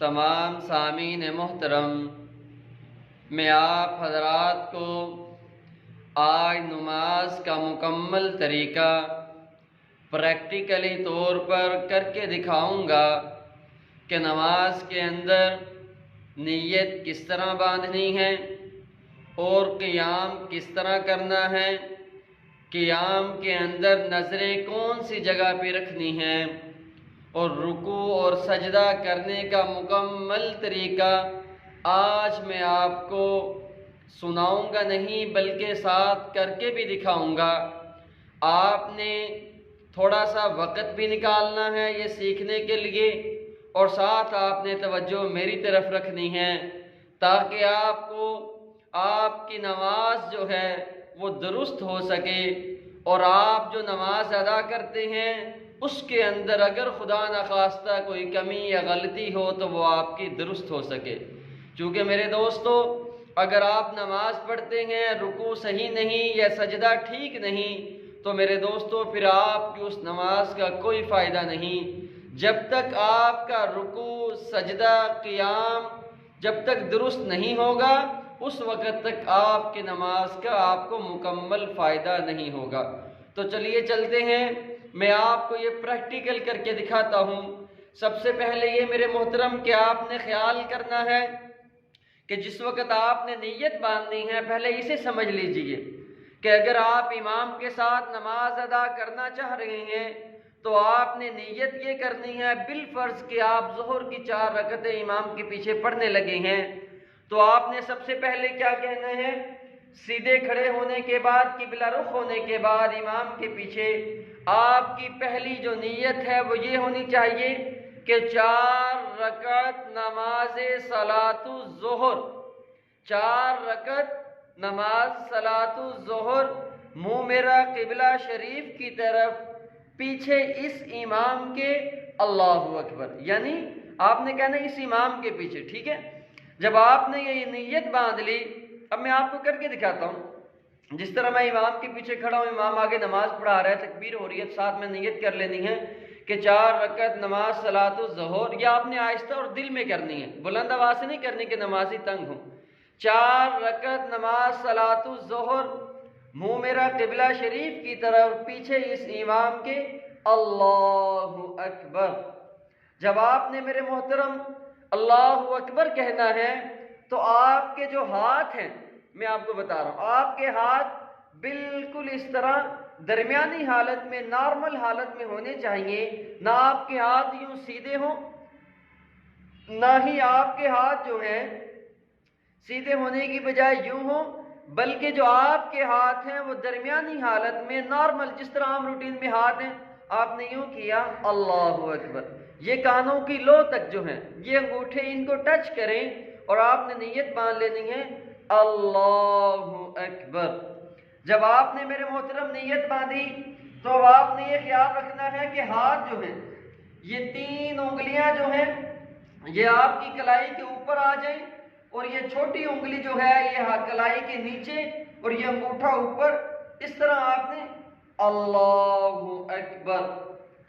تمام سامعین محترم، میں آپ حضرات کو آج نماز کا مکمل طریقہ پریکٹیکلی طور پر کر کے دکھاؤں گا کہ نماز کے اندر نیت کس طرح باندھنی ہے اور قیام کس طرح کرنا ہے، قیام کے اندر نظریں کون سی جگہ پہ رکھنی ہیں، اور رکوع اور سجدہ کرنے کا مکمل طریقہ آج میں آپ کو سناؤں گا نہیں بلکہ ساتھ کر کے بھی دکھاؤں گا۔ آپ نے تھوڑا سا وقت بھی نکالنا ہے یہ سیکھنے کے لیے، اور ساتھ آپ نے توجہ میری طرف رکھنی ہے تاکہ آپ کو آپ کی نماز جو ہے وہ درست ہو سکے، اور آپ جو نماز ادا کرتے ہیں اس کے اندر اگر خدا نخواستہ کوئی کمی یا غلطی ہو تو وہ آپ کی درست ہو سکے۔ چونکہ میرے دوستو، اگر آپ نماز پڑھتے ہیں رکوع صحیح نہیں یا سجدہ ٹھیک نہیں تو میرے دوستو پھر آپ کی اس نماز کا کوئی فائدہ نہیں۔ جب تک آپ کا رکوع، سجدہ، قیام جب تک درست نہیں ہوگا اس وقت تک آپ کی نماز کا آپ کو مکمل فائدہ نہیں ہوگا۔ تو چلیے چلتے ہیں، میں آپ کو یہ پریکٹیکل کر کے دکھاتا ہوں۔ سب سے پہلے یہ میرے محترم کہ آپ نے خیال کرنا ہے کہ جس وقت آپ نے نیت باندھنی ہے پہلے اسے سمجھ لیجئے کہ اگر آپ امام کے ساتھ نماز ادا کرنا چاہ رہے ہیں تو آپ نے نیت یہ کرنی ہے بالفرض کہ آپ ظہر کی 4 رکعتیں امام کے پیچھے پڑھنے لگے ہیں تو آپ نے سب سے پہلے کیا کہنا ہے؟ سیدھے کھڑے ہونے کے بعد، قبلہ رخ ہونے کے بعد امام کے پیچھے آپ کی پہلی جو نیت ہے وہ یہ ہونی چاہیے کہ 4 رکعت نماز صلاۃ الظہر، 4 رکعت نماز صلاۃ الظہر، منہ میرا قبلہ شریف کی طرف، پیچھے اس امام کے اللہ اکبر، یعنی آپ نے کہنا اس امام کے پیچھے، ٹھیک ہے؟ جب آپ نے یہ نیت باندھ لی، اب میں آپ کو کر کے دکھاتا ہوں۔ جس طرح میں امام کے پیچھے کھڑا ہوں، امام آگے نماز پڑھا رہا ہے، تکبیر ہو رہی ہے، ساتھ میں نیت کر لینی ہے کہ 4 رکعت نماز صلاۃ الظہر، یہ آپ نے آہستہ اور دل میں کرنی ہے، بلند آواز سے نہیں کرنی کہ نمازی تنگ ہوں۔ 4 رکعت نماز صلاۃ الظہر، منہ میرا قبلہ شریف کی طرف، پیچھے اس امام کے اللہ اکبر۔ جب آپ نے میرے محترم اللہ اکبر کہنا ہے تو آپ کے جو ہاتھ ہیں، میں آپ کو بتا رہا ہوں، آپ کے ہاتھ بالکل اس طرح درمیانی حالت میں، نارمل حالت میں ہونے چاہیے، نہ آپ کے ہاتھ یوں سیدھے ہوں، نہ ہی آپ کے ہاتھ جو ہیں سیدھے ہونے کی بجائے یوں ہوں، بلکہ جو آپ کے ہاتھ ہیں وہ درمیانی حالت میں، نارمل جس طرح عام روٹین میں ہاتھ ہیں، آپ نے یوں کیا اللہ اکبر۔ یہ کانوں کی لو تک جو ہیں، یہ انگوٹھے ان کو ٹچ کریں اور آپ نے نیت باندھ لینی ہے اللہ اکبر۔ جب آپ نے میرے محترم نیت باندھی تو اب آپ نے یہ خیال رکھنا ہے کہ ہاتھ جو ہیں، یہ 3 انگلیاں جو ہیں یہ آپ کی کلائی کے اوپر آ جائیں، اور یہ چھوٹی انگلی جو ہے یہ کلائی کے نیچے اور یہ انگوٹھا اوپر، اس طرح آپ نے اللہ اکبر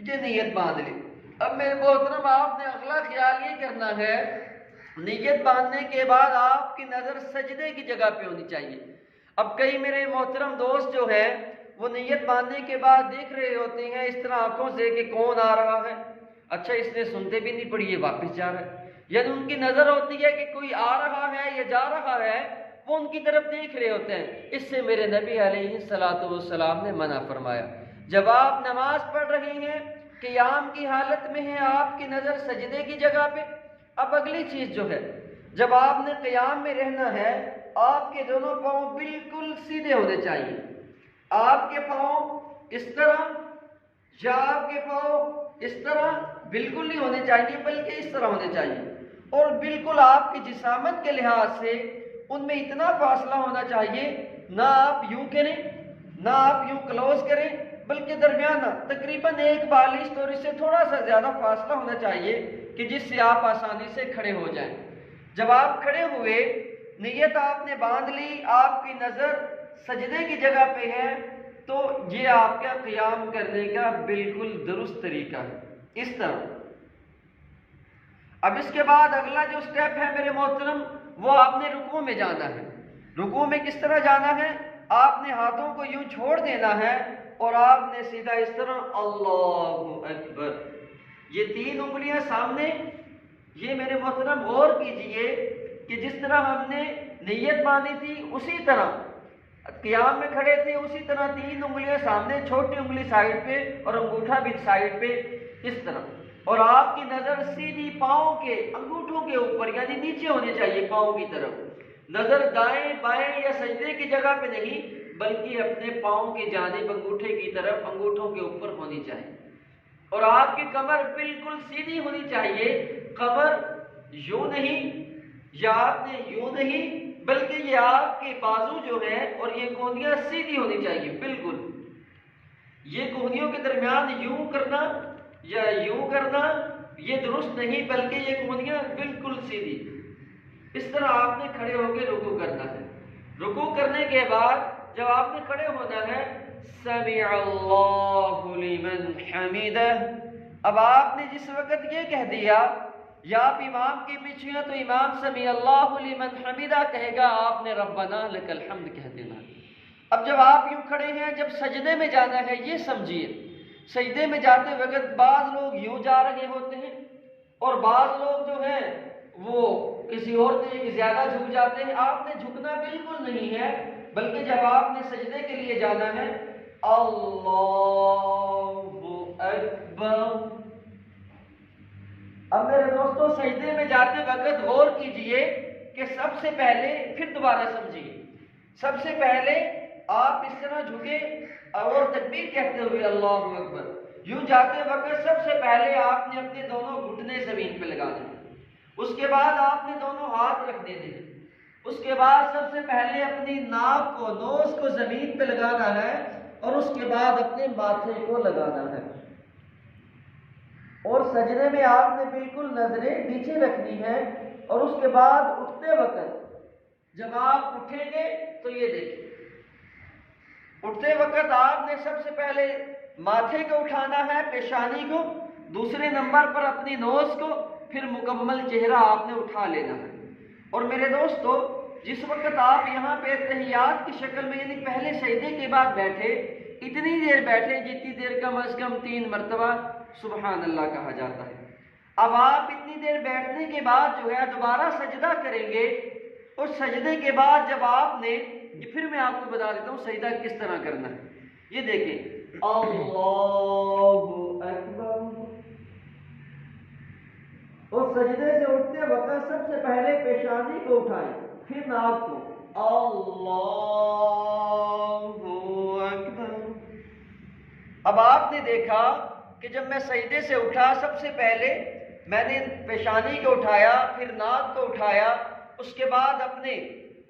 یہ نیت باندھ لی۔ اب میرے محترم آپ نے اگلا خیال یہ کرنا ہے، نیت باندھنے کے بعد آپ کی نظر سجدے کی جگہ پہ ہونی چاہیے۔ اب کئی میرے محترم دوست جو ہیں وہ نیت باندھنے کے بعد دیکھ رہے ہوتے ہیں اس طرح آنکھوں سے کہ کون آ رہا ہے، اچھا اس نے سنتے بھی نہیں پڑھی، یہ واپس جا رہا ہے، یعنی ان کی نظر ہوتی ہے کہ کوئی آ رہا ہے یا جا رہا ہے، وہ ان کی طرف دیکھ رہے ہوتے ہیں۔ اس سے میرے نبی علیہ الصلوۃ والسلام نے منع فرمایا۔ جب آپ نماز پڑھ رہے ہیں، قیام کی حالت میں ہیں، آپ کی نظر سجدے کی جگہ پہ۔ اب اگلی چیز جو ہے، جب آپ نے قیام میں رہنا ہے، آپ کے دونوں پاؤں بالکل سیدھے ہونے چاہیے۔ آپ کے پاؤں اس طرح یا آپ کے پاؤں اس طرح بالکل نہیں ہونے چاہیے، بلکہ اس طرح ہونے چاہیے، اور بالکل آپ کی جسامت کے لحاظ سے ان میں اتنا فاصلہ ہونا چاہیے، نہ آپ یوں کریں نہ آپ یوں کلوز کریں، بلکہ درمیانہ تقریباً 1 بالشت اور اس سے تھوڑا سا زیادہ فاصلہ ہونا چاہیے کہ جس سے آپ آسانی سے کھڑے ہو جائیں۔ جب آپ کھڑے ہوئے، نیت آپ نے باندھ لی، آپ کی نظر سجدے کی جگہ پہ ہے، تو یہ آپ کا قیام کرنے کا بالکل درست طریقہ ہے۔ اس طرح اب اس کے بعد اگلا جو سٹیپ ہے میرے محترم، وہ آپ نے رکوع میں جانا ہے۔ رکوع میں کس طرح جانا ہے؟ آپ نے ہاتھوں کو یوں چھوڑ دینا ہے اور آپ نے سیدھا اس طرح اللہ اکبر، یہ 3 انگلیاں سامنے۔ یہ میرے محترم غور کیجئے کہ جس طرح ہم نے نیت باندھی تھی اسی طرح قیام میں کھڑے تھے، اسی طرح 3 انگلیاں سامنے، چھوٹی انگلی سائڈ پہ اور انگوٹھا بھی سائڈ پہ، اس طرح۔ اور آپ کی نظر سیدھی پاؤں کے انگوٹھوں کے اوپر یعنی نیچے ہونی چاہیے، پاؤں کی طرف۔ نظر دائیں بائیں یا سجدے کی جگہ پہ نہیں، بلکہ اپنے پاؤں کی جانب انگوٹھے کی طرف، انگوٹھوں کے اوپر ہونی چاہیے۔ اور آپ کی کمر بالکل سیدھی ہونی چاہیے، کمر یوں نہیں یا آپ نے یوں نہیں، بلکہ یہ آپ کے بازو جو ہے اور یہ کونیاں سیدھی ہونی چاہیے بالکل۔ یہ کونیوں کے درمیان یوں کرنا یا یوں کرنا یہ درست نہیں، بلکہ یہ کونیاں بالکل سیدھی۔ اس طرح آپ نے کھڑے ہو کے رکوع کرنا ہے۔ رکوع کرنے کے بعد جب آپ نے کھڑے ہونا ہے، سمع اللہ لمن حمدہ، اب آپ نے جس وقت یہ کہہ دیا یا آپ امام کے پیچھے ہیں تو امام سمع اللہ لمن حمدہ کہے گا، آپ نے ربنا لک الحمد کہہ دینا۔ اب جب آپ یوں کھڑے ہیں، جب سجدے میں جانا ہے، یہ سمجھیے سجدے میں جاتے وقت بعض لوگ یوں جا رہے ہوتے ہیں اور بعض لوگ جو ہیں وہ کسی اور طریقے زیادہ جھک جاتے ہیں۔ آپ نے جھکنا بالکل نہیں ہے، بلکہ جب آپ نے سجدے کے لیے جانا ہے، اللہ اکبر۔ اب میرے دوستو سجدے میں جاتے وقت غور کیجئے کہ سب سے پہلے، پھر دوبارہ سمجھیے، سب سے پہلے آپ اس طرح جھکے اور تکبیر کہتے ہوئے اللہ اکبر، یوں جاتے وقت سب سے پہلے آپ نے اپنے دونوں گھٹنے زمین پہ لگا دیے، اس کے بعد آپ نے دونوں ہاتھ رکھ دینے ہیں، اس کے بعد سب سے پہلے اپنی ناک کو، نوز کو زمین پہ لگانا ہے اور اس کے بعد اپنے ماتھے کو لگانا ہے۔ اور سجدے میں آپ نے بالکل نظریں نیچے رکھنی ہے اور اس کے بعد اٹھتے وقت جب آپ اٹھیں گے تو یہ دیکھیں، اٹھتے وقت آپ نے سب سے پہلے ماتھے کو اٹھانا ہے، پیشانی کو، دوسرے نمبر پر اپنی نوز کو، پھر مکمل چہرہ آپ نے اٹھا لینا ہے۔ اور میرے دوستو جس وقت آپ یہاں پہ تحیات کی شکل میں یعنی پہلے سجدے کے بعد بیٹھے، اتنی دیر بیٹھے جتنی دیر کم از کم 3 مرتبہ سبحان اللہ کہا جاتا ہے۔ اب آپ اتنی دیر بیٹھنے کے بعد جو ہے دوبارہ سجدہ کریں گے، اور سجدے کے بعد جب آپ نے، پھر میں آپ کو بتا دیتا ہوں سجدہ کس طرح کرنا ہے، یہ دیکھیں، اللہ اکبر، اور سجدے سے اٹھتے وقت سب سے پہلے پیشانی کو اٹھائیں، پھر ناک کو، اللہ اکبر۔ اب آپ نے دیکھا کہ جب میں سجدے سے اٹھا سب سے پہلے میں نے پیشانی کو اٹھایا، پھر ناک کو اٹھایا، اس کے بعد اپنے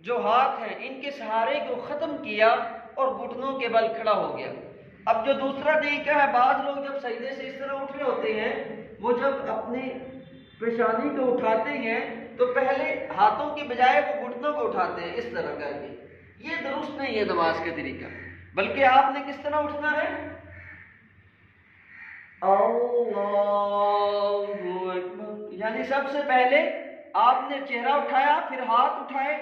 جو ہاتھ ہیں ان کے سہارے کو ختم کیا اور گھٹنوں کے بل کھڑا ہو گیا۔ اب جو دوسرا طریقہ ہے، بعض لوگ جب سجدے سے اس طرح اٹھ رہے ہوتے ہیں، وہ جب اپنی پیشانی کو اٹھاتے ہیں تو پہلے ہاتھوں کے بجائے وہ گھٹنوں کو اٹھاتے ہیں اس طرح کر کے۔ یہ درست نہیں ہے نماز کا طریقہ، بلکہ آپ نے کس طرح اٹھنا ہے، اللہ اکبر، یعنی سب سے پہلے آپ نے چہرہ اٹھایا، پھر ہاتھ اٹھائے،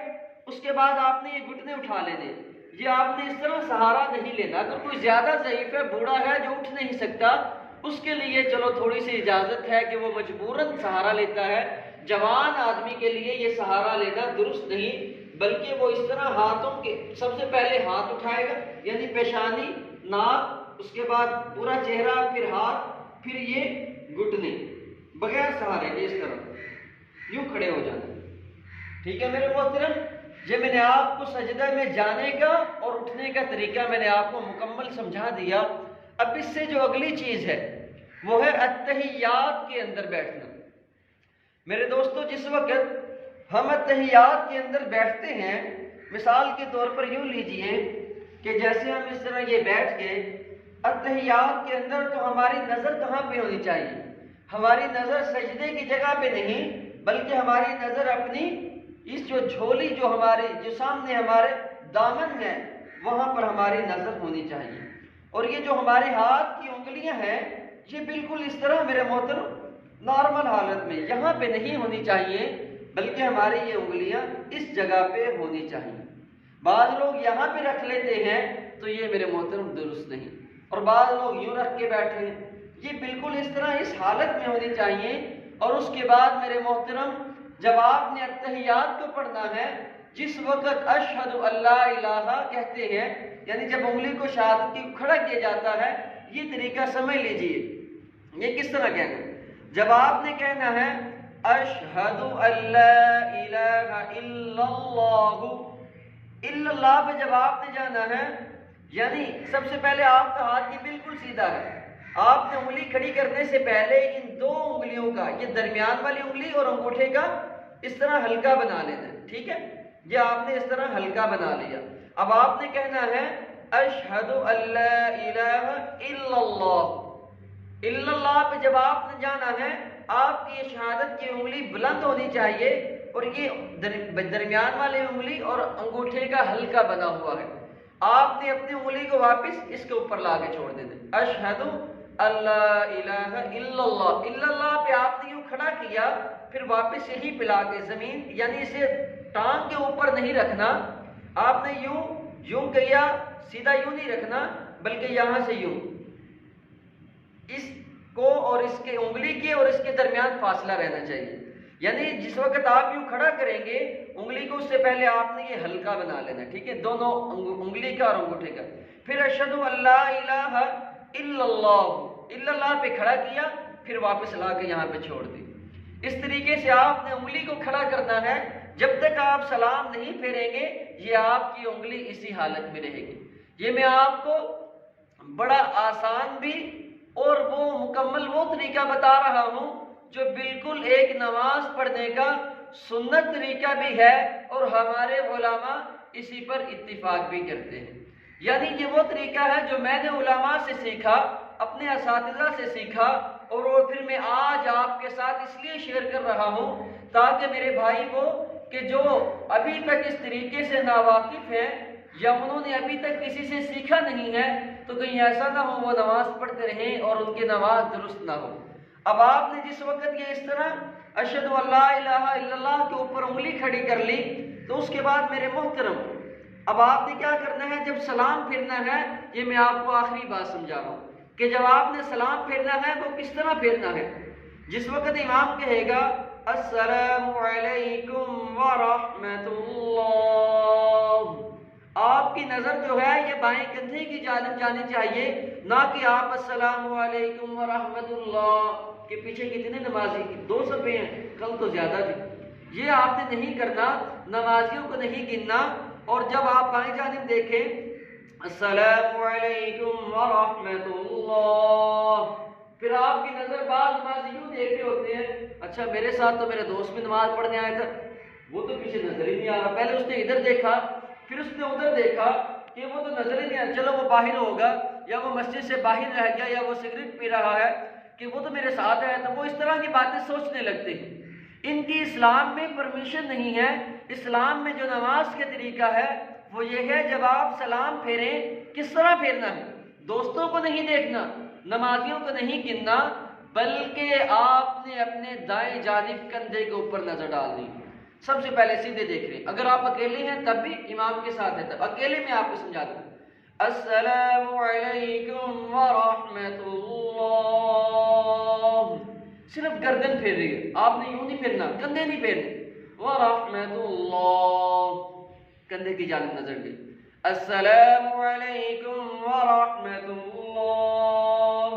اس کے بعد آپ نے یہ گھٹنے اٹھا لینے۔ یہ آپ نے اس طرح سہارا نہیں لینا۔ اگر کوئی زیادہ ضعیف ہے، بوڑھا ہے جو اٹھ نہیں سکتا، اس کے لیے چلو تھوڑی سی اجازت ہے کہ وہ مجبوراً سہارا لیتا ہے۔ جوان آدمی کے لیے یہ سہارا لینا درست نہیں، بلکہ وہ اس طرح ہاتھوں کے سب سے پہلے ہاتھ اٹھائے گا، یعنی پیشانی، ناک، اس کے بعد پورا چہرہ، پھر ہاتھ، پھر یہ گھٹنے، بغیر سہارے کے اس طرح یوں کھڑے ہو جانا۔ ٹھیک ہے میرے محترم، یہ میں نے آپ کو سجدہ میں جانے کا اور اٹھنے کا طریقہ میں نے آپ کو مکمل سمجھا دیا۔ اب اس سے جو اگلی چیز ہے وہ ہے التحیات کے اندر بیٹھنا۔ میرے دوستو جس وقت ہم التحیات کے اندر بیٹھتے ہیں، مثال کے طور پر یوں لیجئے کہ جیسے ہم اس طرح یہ بیٹھ گئے التحیات کے اندر، تو ہماری نظر کہاں پہ ہونی چاہیے؟ ہماری نظر سجدے کی جگہ پہ نہیں، بلکہ ہماری نظر اپنی اس جو جھولی جو سامنے ہمارے دامن ہے وہاں پر ہماری نظر ہونی چاہیے۔ اور یہ جو ہمارے ہاتھ کی انگلیاں ہیں یہ بالکل اس طرح میرے محترم نارمل حالت میں یہاں پہ نہیں ہونی چاہیے، بلکہ ہماری یہ انگلیاں اس جگہ پہ ہونی چاہیے۔ بعض لوگ یہاں پہ رکھ لیتے ہیں تو یہ میرے محترم درست نہیں، اور بعض لوگ یوں رکھ کے بیٹھے ہیں، یہ بالکل اس طرح اس حالت میں ہونی چاہیے۔ اور اس کے بعد میرے محترم جب آپ نے اتحیات کو پڑھنا ہے، جس وقت اشہد اللہ الہ کہتے ہیں، یعنی جب انگلی کو شہادت کی کھڑا کیا جاتا ہے، یہ طریقہ سمجھ لیجئے یہ کس طرح کہنا ہے۔ جب آپ نے کہنا ہے اشہد اللہ الہ الا اللہ، الا اللہ پہ جب آپ نے جانا ہے، یعنی سب سے پہلے آپ کا ہاتھ یہ بالکل سیدھا ہے، آپ نے انگلی کھڑی کرنے سے پہلے ان دو انگلیوں کا، یہ درمیان والی انگلی اور انگوٹھے کا اس طرح ہلکا بنا لینا ہے، ٹھیک ہے، یہ آپ نے اس طرح ہلکا بنا لیا۔ اب آپ نے کہنا ہے اشہد اللہ الہ الا اللہ، الا اللہ پہ جب آپ نے جانا ہے، آپ کی یہ شہادت کی انگلی بلند ہونی چاہیے، اور یہ درمیان والی انگلی اور انگوٹھے کا ہلکا بنا ہوا ہے۔ آپ نے اپنی انگلی کو واپس اس کے اوپر لا کے چھوڑ دینا، اشہد اللہ الہ الا اللہ، الا اللہ پہ آپ نے یوں کھڑا کیا، پھر واپس یہی پلا کے زمین، یعنی اسے ٹانگ کے اوپر نہیں رکھنا، آپ نے یوں کیا، سیدھا یوں نہیں رکھنا، بلکہ یہاں سے یوں، اس کو اور اس کے انگلی کے اور اس کے درمیان فاصلہ رہنا چاہیے، یعنی جس وقت آپ یوں کھڑا کریں گے انگلی کو، اس سے پہلے آپ نے یہ ہلکا بنا لینا، ٹھیک ہے، دونوں انگلی کا اور انگوٹھے کا۔ پھر اشہد اللہ الہ الا اللہ، الا اللہ پہ کھڑا کیا، پھر واپس لا کے یہاں پہ چھوڑ دی۔ اس طریقے سے آپ نے انگلی کو کھڑا کرنا ہے، جب تک آپ سلام نہیں پھیریں گے یہ آپ کی انگلی اسی حالت میں رہے گی۔ یہ میں آپ کو بڑا آسان بھی اور وہ مکمل وہ طریقہ بتا رہا ہوں جو بالکل ایک نماز پڑھنے کا سنت طریقہ بھی ہے، اور ہمارے علماء اسی پر اتفاق بھی کرتے ہیں۔ یعنی یہ وہ طریقہ ہے جو میں نے علماء سے سیکھا، اپنے اساتذہ سے سیکھا، اور وہ پھر میں آج آپ کے ساتھ اس لیے شیئر کر رہا ہوں تاکہ میرے بھائی کو کہ جو ابھی تک اس طریقے سے ناواقف ہیں یا انہوں نے ابھی تک کسی سے سیکھا نہیں ہے، تو کہیں ایسا نہ ہو وہ نماز پڑھتے رہیں اور ان کی نماز درست نہ ہو۔ اب آپ نے جس وقت یہ اس طرح اشہد اللہ الہ الا اللہ کے اوپر انگلی کھڑی کر لی، تو اس کے بعد میرے محترم اب آپ نے کیا کرنا ہے، جب سلام پھیرنا ہے، یہ میں آپ کو آخری بات سمجھا رہا ہوں کہ جب آپ نے سلام پھیرنا ہے وہ کس طرح پھیرنا ہے۔ جس وقت امام کہے گا السلام علیکم ورحمۃ اللہ، آپ کی نظر جو ہے یہ بائیں کندھے کی جانب جانی چاہیے، نہ کہ آپ السلام علیکم ورحمۃ اللہ کے پیچھے کتنے نمازی، 2 صفحے ہیں، کل تو زیادہ تھی، یہ آپ نے نہیں کرنا، نمازیوں کو نہیں گننا۔ اور جب آپ بائیں جانب دیکھیں السلام علیکم ورحمۃ اللہ، پھر آپ کی نظر بعض نمازی یوں دیکھ رہے ہوتے ہیں، اچھا میرے ساتھ تو میرے دوست بھی نماز پڑھنے آیا تھا، وہ تو پیچھے نظر ہی نہیں آ رہا، پہلے اس نے ادھر دیکھا، پھر اس نے ادھر دیکھا کہ وہ تو نظر ہی نہیں آ رہا، چلو وہ باہر ہوگا، یا وہ مسجد سے باہر رہ گیا، یا وہ سگریٹ پی رہا ہے، کہ وہ تو میرے ساتھ آیا تھا، وہ اس طرح کی باتیں سوچنے لگتے ہیں۔ ان کی اسلام میں پرمیشن نہیں ہے۔ اسلام میں جو نماز کے طریقہ ہے وہ یہ ہے، جب آپ سلام پھیریں کس طرح پھیرنا ہے، دوستوں کو نہیں دیکھنا، نمازیوں کو نہیں گننا، بلکہ آپ نے اپنے دائیں جانب کندھے کے اوپر نظر ڈالنی، سب سے پہلے سیدھے دیکھ رہے ہیں۔ اگر آپ اکیلے ہیں تب بھی امام کے ساتھ ہے، تب اکیلے میں آپ کو سمجھا دوں السلام علیکم ورحمۃ اللہ، صرف گردن پھیر رہی ہے، آپ نے یوں نہیں پھیرنا، کندھے نہیں پھیرنے، ورحمۃ اللہ کندھے کی جانب نظر دی، السلام علیکم ورحمۃ اللہ۔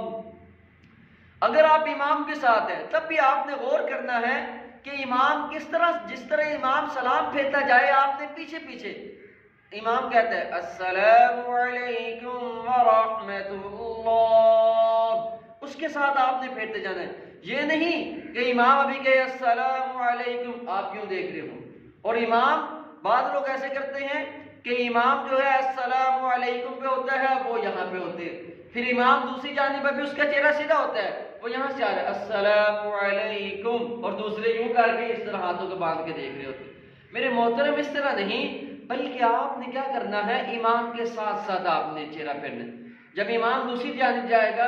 اگر آپ امام کے ساتھ ہیں تب بھی آپ نے غور کرنا ہے کہ امام کس طرح، جس طرح امام سلام پھیرتا جائے آپ نے پیچھے پیچھے، امام کہتا ہے السلام علیکم ورحمۃ اللہ، اس کے ساتھ آپ نے پھیرتے جانا ہے۔ یہ نہیں کہ امام ابھی کہے السلام علیکم آپ یوں دیکھ رہے ہوں، اور امام، بعض لوگ ایسے کرتے ہیں کہ امام جو ہے السلام علیکم پہ ہوتا ہے، وہ یہاں پہ ہوتے ہیں، پھر امام دوسری جانب ابھی اس کا چہرہ سیدھا ہوتا ہے، وہ یہاں سے آ رہا ہے السلام علیکم، اور دوسرے یوں کر کے اس طرح ہاتھوں کو باندھ کے دیکھ رہے ہوتے ہیں۔ میرے محترم اس طرح نہیں، بلکہ آپ نے کیا کرنا ہے، امام کے ساتھ ساتھ آپ نے چہرہ پھیرنا ہے۔ جب امام دوسری جانب جائے گا